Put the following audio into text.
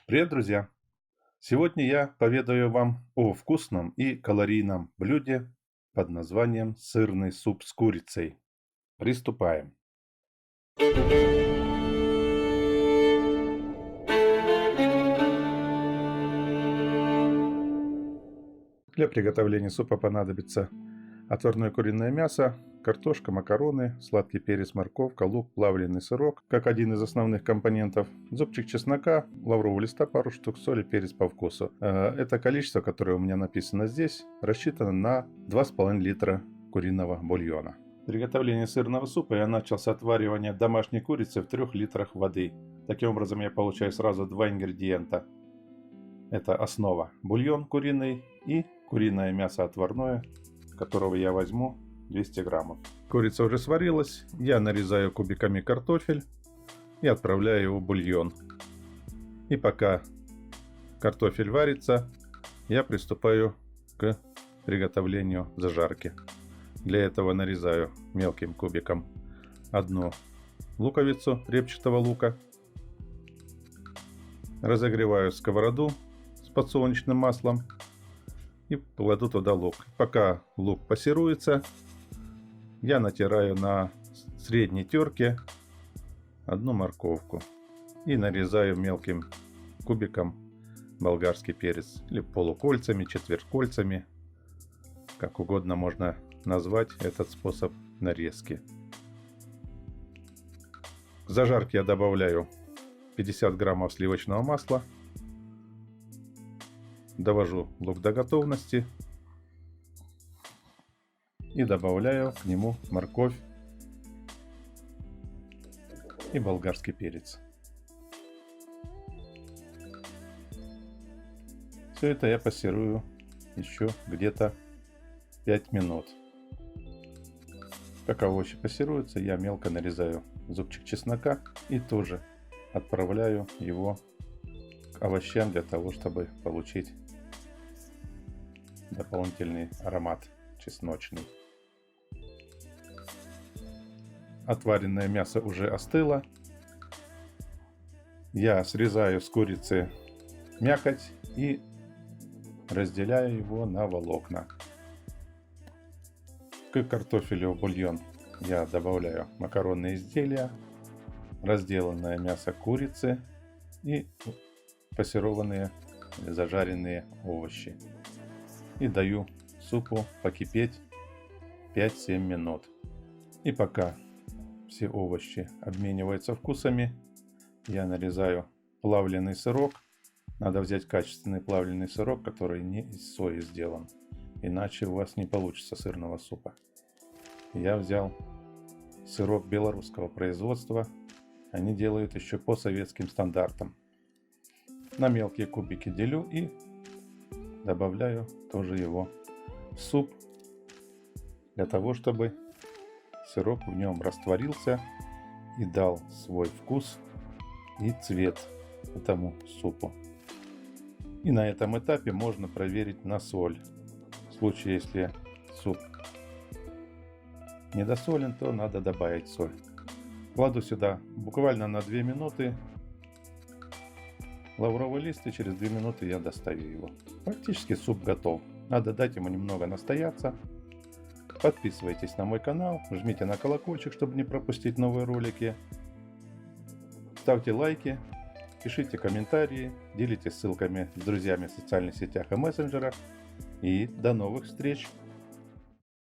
Привет, друзья! Сегодня я поведаю вам о вкусном и калорийном блюде под названием сырный суп с курицей. Приступаем. Для приготовления супа понадобится отварное куриное мясо, картошка, макароны, сладкий перец, морковка, лук, плавленый сырок, как один из основных компонентов, зубчик чеснока, лаврового листа, пару штук, соль и перец по вкусу. Это количество, которое у меня написано здесь, рассчитано на 2,5 литра куриного бульона. Приготовление сырного супа я начал с отваривания домашней курицы в 3 литрах воды. Таким образом я получаю сразу два ингредиента. Это основа: бульон куриный и куриное мясо отварное, которого я возьму 200 граммов. Курица уже сварилась, я нарезаю кубиками картофель и отправляю его в бульон. И пока картофель варится, я приступаю к приготовлению зажарки. Для этого нарезаю мелким кубиком одну луковицу репчатого лука, разогреваю сковороду с подсолнечным маслом и кладу туда лук. Пока лук пассируется, я натираю на средней терке одну морковку и нарезаю мелким кубиком болгарский перец, или полукольцами, четвертькольцами, как угодно можно назвать этот способ нарезки. К зажарке я добавляю 50 граммов сливочного масла, довожу лук до готовности и добавляю к нему морковь и болгарский перец. Все это я пассерую еще где-то 5 минут. Пока овощи пассируются, я мелко нарезаю зубчик чеснока и тоже отправляю его к овощам для того, чтобы получить дополнительный аромат чесночный. Отваренное мясо уже остыло. Я срезаю с курицы мякоть и разделяю его на волокна. К картофелю в бульон я добавляю макаронные изделия, разделанное мясо курицы и пассерованные зажаренные овощи. И даю супу покипеть 5-7 минут. И пока все овощи обмениваются вкусами, я нарезаю плавленый сырок. Надо взять качественный плавленый сырок, который не из сои сделан, иначе у вас не получится сырного супа. Я взял сырок белорусского производства. Они делают еще по советским стандартам. На мелкие кубики делю и добавляю тоже его в суп, для того, чтобы сырок в нем растворился и дал свой вкус и цвет этому супу. И на этом этапе можно проверить на соль. В случае, если суп недосолен, то надо добавить соль. Кладу сюда буквально на 2 минуты лавровый лист, и через 2 минуты я достаю его. Практически суп готов. Надо дать ему немного настояться. Подписывайтесь на мой канал, жмите на колокольчик, чтобы не пропустить новые ролики. Ставьте лайки, пишите комментарии, делитесь ссылками с друзьями в социальных сетях и мессенджерах. И до новых встреч!